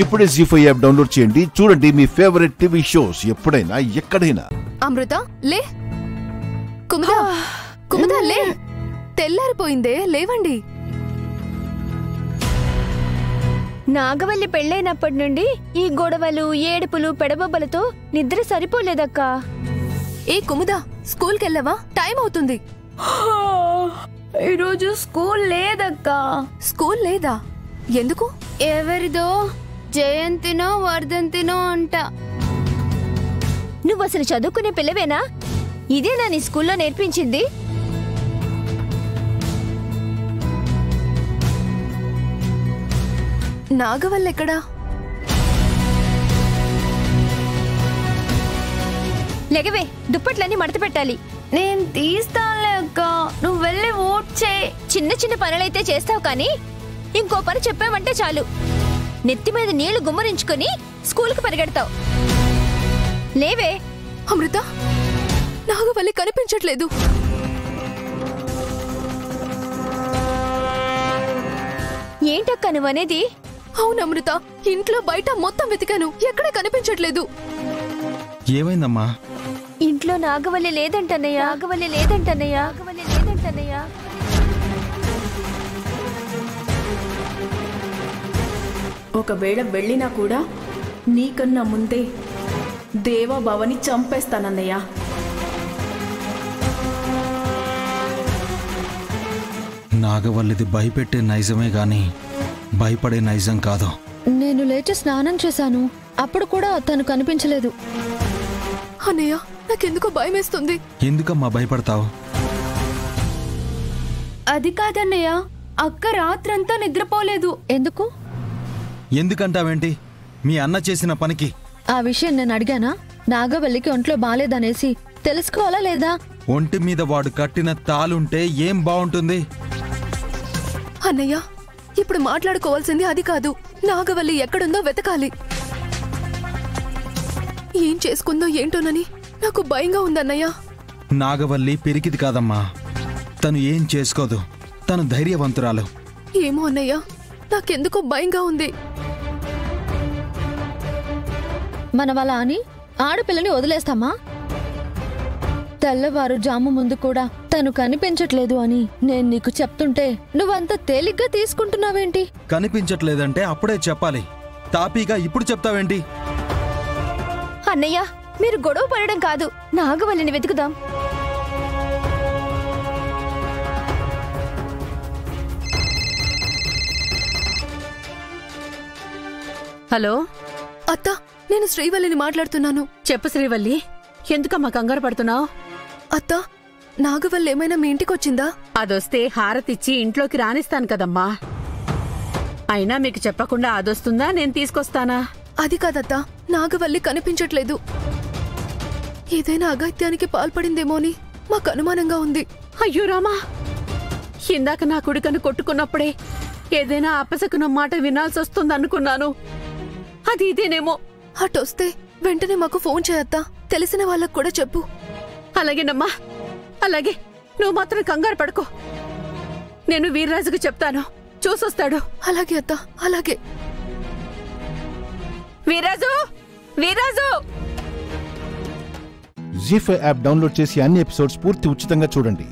ఇప్పుడే జీ5 app download చేయండి. చూడండి మీ ఫేవరెట్ టీవీ షోస్ ఎప్పుడైనా ఎక్కడైనా. అమృత లే, కుముదా కుముదా లే, తెల్లారిపోయిందే, లేవండి. నాగవల్లి పెళ్ళైనప్పటి నుండి ఈ గొడవలు, ఏడుపులు, పెడబొబ్బలతో నిద్ర సరిపోలేదక్కా. ఏ కుముదా, స్కూల్కెళ్ళవా? టైం అవుతుంది. ఈరోజు స్కూల్ లేదక్కా. స్కూల్ లేదా? ఎందుకు? ఎవరిదో జయంతినో వర్ధంతినో అంట. నువ్వు అసలు చదువుకునే పిల్లవేనా? ఇదేనా నీ స్కూల్లో నేర్పించింది? నాగవల్లెక్కడా? లెగవే, దుప్పట్లన్నీ మడత పెట్టాలి. నేను తీస్తానులే అక్క, నువ్వు వెళ్ళి ఓట్ చేయి. చిన్న చిన్న పనులైతే చేస్తావు కానీ ఇంకో పని చెప్పామంటే చాలు నెత్తి మీద నీళ్లు గుమ్మరించుకొని స్కూల్కి పరిగెడతావు. లేవే. అమృత, నాగవల్లి కనిపించట్లేదు. ఏంటక్క నువ్వనేది? అవును అమృత, ఇంట్లో బయట మొత్తం వెతికాను, ఎక్కడా కనిపించట్లేదు. ఏమైందమ్మా? ఇంట్లో నాగవల్లి లేదంటన్నయ్య. నాగవల్లి లేదంటన్నయ్య. నాగవల్లి లేదంటన్నయ్య. ఒకవేళ వెళ్ళినా కూడా నీకన్నా ముందే దేవాభవని చంపేస్తానన్నయ్య. నాగవల్లిది భయపెట్టే నైజమే గాని భయపడే నైజం కాదు. నేను లేచి స్నానం చేశాను, అప్పుడు కూడా తను కనిపించలేదు. అన్నయ్య, నాకెందుకో భయమేస్తుంది. ఎందుకమ్మా భయపడతావు? అది కాదన్నయ్య, అక్క రాత్రంతా నిద్రపోలేదు. ఎందుకు? ఎందుకంటావేంటి? మీ అన్న చేసిన పనికి. ఆ విషయం నేను అడిగానా? నాగవల్లికి ఒంట్లో బాలేదనేసి తెలుసుకోవాలా లేదా? ఒంటి మీద వాడు కట్టిన తాలుంటే ఏం బాగుంటుంది? అన్నయ్య, ఇప్పుడు మాట్లాడుకోవాల్సింది అది కాదు. నాగవల్లి ఎక్కడుందో వెతకాలి. ఏం చేసుకుందో ఏంటోనని నాకు భయంగా ఉందన్నయ్య. నాగవల్లి పిరికిది కాదమ్మా, తను ఏం చేసుకోదు. తను ధైర్యవంతురాలు. ఏమో అన్నయ్య, నాకెందుకో భయంగా ఉంది. మనవలా అని ఆడపిల్లని వదిలేస్తామా? తెల్లవారు జాము ముందు కూడా తను కనిపించట్లేదు అని నేను నీకు చెప్తుంటే నువ్వంత తేలిగ్గా తీసుకుంటున్నావేంటి? కనిపించట్లేదంటే అప్పుడే చెప్పాలి. తాపీగా ఇప్పుడు చెప్తావేంటి? అన్నయ్య, మీరు గొడవ పడడం కాదు, నాగవల్లిని వెతుకుదాం. హలో అత్త, నేను శ్రీవల్లిని మాట్లాడుతున్నాను. చెప్పు శ్రీవల్లి, ఎందుకమ్మా కంగారు పడుతున్నావు? అత్త, నాగవల్లి ఏమైనా మీ ఇంటికొచ్చిందా? అదొస్తే హారతిచ్చి ఇంట్లోకి రానిస్తాను కదమ్మా. అయినా మీకు చెప్పకుండా అదొస్తుందా నేను తీసుకొస్తానా? అది కాదత్తా, నాగవల్లి కనిపించట్లేదు. ఏదైనా అగత్యానికి పాల్పడిందేమోని మాకు అనుమానంగా ఉంది. అయ్యో రామా, ఇందాక నా కొడుకను కొట్టుకున్నప్పుడే ఏదైనా అపశకునం మాట వినాల్సి వస్తుందనుకున్నాను. అది ఇదేనేమో. అటొస్తే వెంటనే మాకు ఫోన్ చేయత్తా, తెలిసిన వాళ్ళకు కూడా చెప్పు. అలాగేనమ్మా, అలాగే. నువ్వు మాత్రం కంగారు పడుకో. నేను వీర్రాజుకు చెప్తాను, చూసొస్తాడు. అలాగే అత్తా, అలాగే. వీర్రాజు, వీర్రాజు! జీ5 యాప్ డౌన్లోడ్ చేసి అన్ని ఎపిసోడ్స్ పూర్తి ఉచితంగా చూడండి.